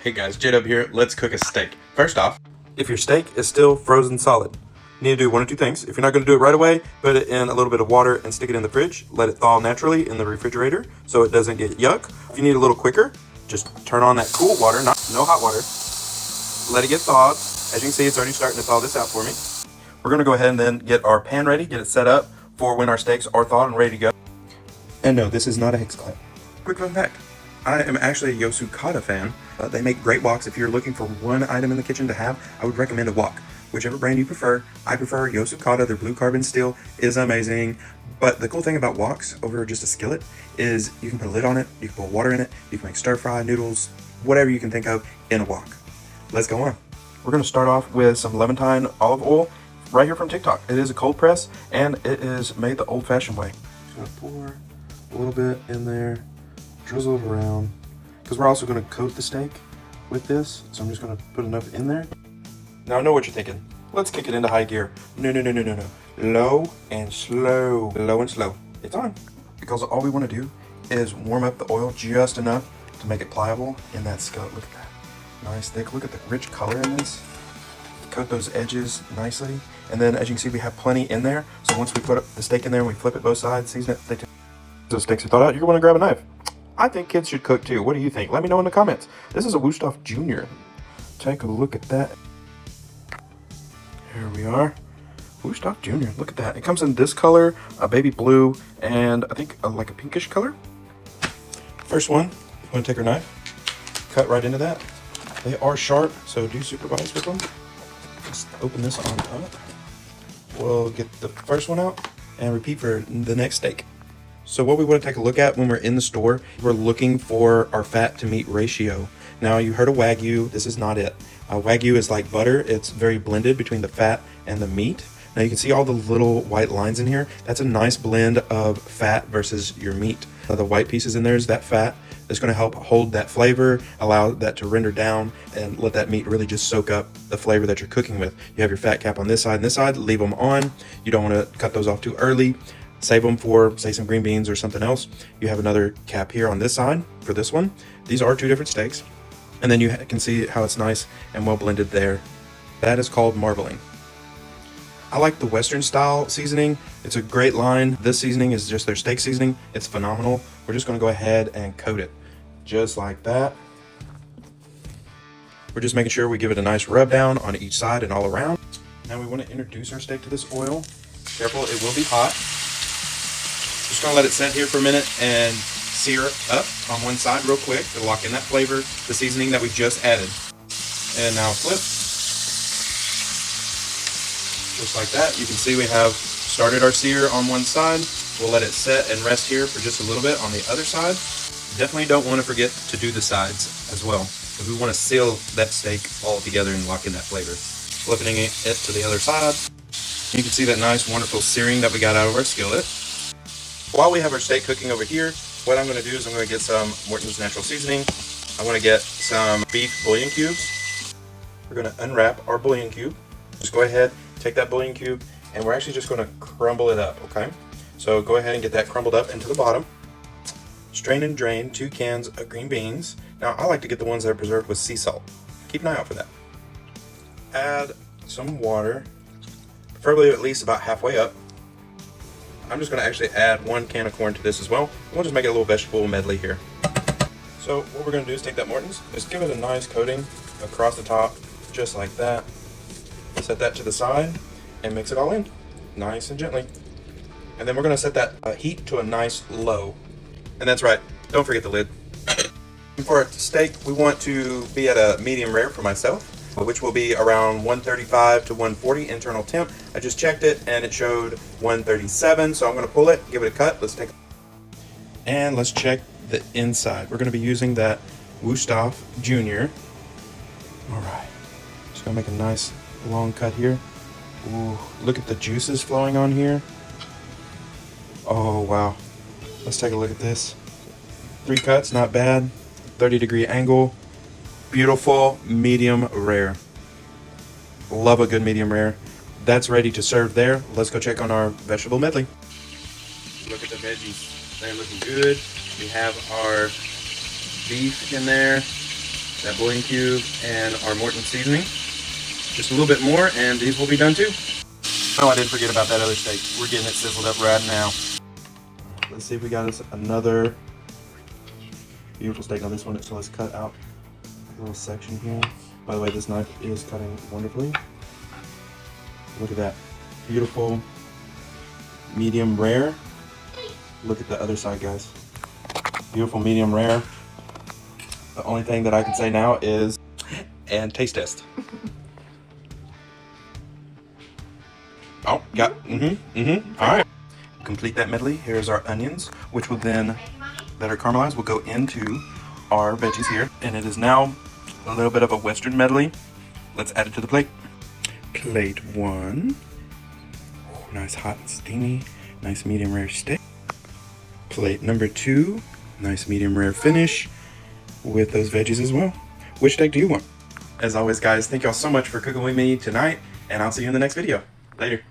Hey guys, J-Dub here. Let's cook a steak. First off, if your steak is still frozen solid, you need to do one of two things. If you're not going to do it right away, put it in a little bit of water and stick it in the fridge. Let it thaw naturally in the refrigerator so it doesn't get yuck. If you need a little quicker, just turn on that cool water, no hot water. Let it get thawed. As you can see, it's already starting to thaw this out for me. We're going to go ahead and then get our pan ready, get it set up for when our steaks are thawed and ready to go. And no, this is not a Hicks clamp. Quick fun fact. I am actually a Yosukata fan. They make great woks. If you're looking for one item in the kitchen to have, I would recommend a wok. Whichever brand you prefer. I prefer Yosukata. Their blue carbon steel is amazing. But the cool thing about woks over just a skillet is you can put a lid on it, you can put water in it, you can make stir fry, noodles, whatever you can think of in a wok. Let's go on. We're going to start off with some Levantine olive oil right here from TikTok. It is a cold press and it is made the old fashioned way. Just going to pour a little bit in there. Drizzle it around, because we're also going to coat the steak with this, so I'm just going to put enough in there. Now I know what you're thinking. Let's kick it into high gear. No. Low and slow. Low and slow. It's on. Because all we want to do is warm up the oil just enough to make it pliable in that skillet. Look at that. Nice thick. Look at the rich color in this. Coat those edges nicely. And then as you can see, we have plenty in there. So once we put the steak in there and we flip it both sides, season it, those steaks are thawed out, you're going to grab a knife. I think kids should cook too. What do you think? Let me know in the comments. This is a Wusthof Jr. Take a look at that. Here we are. Wusthof Jr. Look at that. It comes in this color, a baby blue, and I think like a pinkish color. First one, I'm going to take our knife, cut right into that. They are sharp, so do supervise with them. Just open this on up. We'll get the first one out and repeat for the next steak. So what we want to take a look at when we're in the store, we're looking for our fat to meat ratio. Now you heard of Wagyu, this is not it. Wagyu is like butter, it's very blended between the fat and the meat. Now you can see all the little white lines in here. That's a nice blend of fat versus your meat. The white pieces in there is that fat. That's going to help hold that flavor, allow that to render down, and let that meat really just soak up the flavor that you're cooking with. You have your fat cap on this side and this side, leave them on. You don't want to cut those off too early. Save them for, say, some green beans or something else. You have another cap here on this side for this one. These are two different steaks. And then you can see how it's nice and well blended there. That is called marbling. I like the Western style seasoning. It's a great line. This seasoning is just their steak seasoning. It's phenomenal. We're just going to go ahead and coat it just like that. We're just making sure we give it a nice rub down on each side and all around. Now we want to introduce our steak to this oil. Careful, it will be hot. Just gonna let it set here for a minute and sear up on one side real quick to lock in that flavor, the seasoning that we just added. And now flip. Just like that. You can see we have started our sear on one side. We'll let it set and rest here for just a little bit on the other side. Definitely don't want to forget to do the sides as well, because we want to seal that steak all together and lock in that flavor. Flipping it to the other side. You can see that nice, wonderful searing that we got out of our skillet. While we have our steak cooking over here, what I'm going to do is I'm going to get some Morton's Natural Seasoning. I want to get some beef bouillon cubes. We're going to unwrap our bouillon cube. Just go ahead, take that bouillon cube, and we're actually just going to crumble it up, okay? So go ahead and get that crumbled up into the bottom. Strain and drain 2 cans of green beans. Now, I like to get the ones that are preserved with sea salt. Keep an eye out for that. Add some water, preferably at least about halfway up. I'm just going to actually add 1 can of corn to this as well. We'll just make it a little vegetable medley here. So what we're going to do is take that Morton's, just give it a nice coating across the top, just like that. Set that to the side and mix it all in, nice and gently. And then we're going to set that heat to a nice low. And that's right, don't forget the lid. For our steak, we want to be at a medium rare for myself, which will be around 135 to 140 internal temp. I just checked it and it showed 137, so I'm going to pull it, give it a cut. Let's take, and let's check the inside. We're going to be using that Wusthof Jr. All right, just going to make a nice long cut here. Ooh, look at the juices flowing on here. Oh wow, let's take a look at this. 3 cuts, not bad. 30-degree angle. Beautiful medium rare. Love a good medium rare. That's ready to serve there. Let's go check on our vegetable medley. Look at the veggies. They're looking good. We have our beef in there. that bouillon cube, and our Morton seasoning. Just a little bit more, and these will be done too. Oh, I didn't forget about that other steak. We're getting it sizzled up right now. Let's see if we got us another beautiful steak. Now this one, so let's cut out a little section here. By the way, this knife is cutting wonderfully. Look at that. Beautiful medium rare. Look at the other side, guys. Beautiful medium rare. The only thing that I can say now is, and taste test. Oh, got, all right. Complete that medley. Here's our onions, which will then, that are caramelized, will go into our veggies here. And it is now a little bit of a Western medley. Let's add it to the plate. Plate one. Ooh, nice hot and steamy. Nice medium rare steak. Plate number two. Nice medium rare finish with those veggies as well. Which steak do you want? As always, guys, thank y'all so much for cooking with me tonight, and I'll see you in the next video. Later.